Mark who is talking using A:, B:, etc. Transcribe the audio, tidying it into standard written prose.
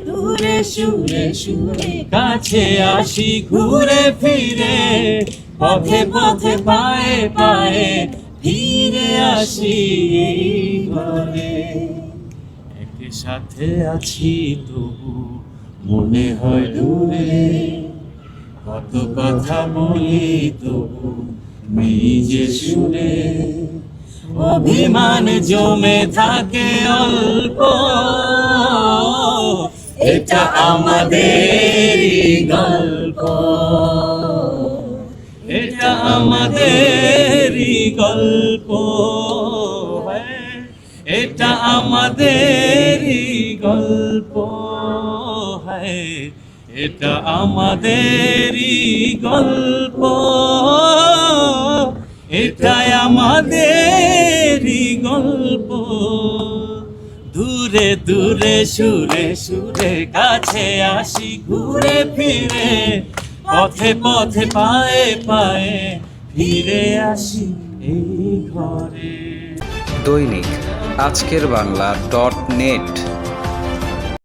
A: দূরে সুরে সুরে কাছে আসি ঘুরে ফিরে, পথে পথে পায়ে পায়ে ফিরে আসি এই ঘরে। একই সাথে আছি তবু মনে হয় দূরে, কত কথা বলি তবু নিজে সুরে। অভিমান জমে থাকে অল্প, এটা আমাদেরই গল্প, এটা আমাদেরই গল্প, এটা আমাদেরই গল্প, এটা আমাদেরই গল্প, এটাই আমাদেরই গল্প। দূরে দূরে সুরে সুরে কাছে আসি ঘুরে ফিরে, পথে পথে পায়ে পায়ে ফিরে আসি এই ঘরে।
B: দৈনিক আজকের বাংলা .net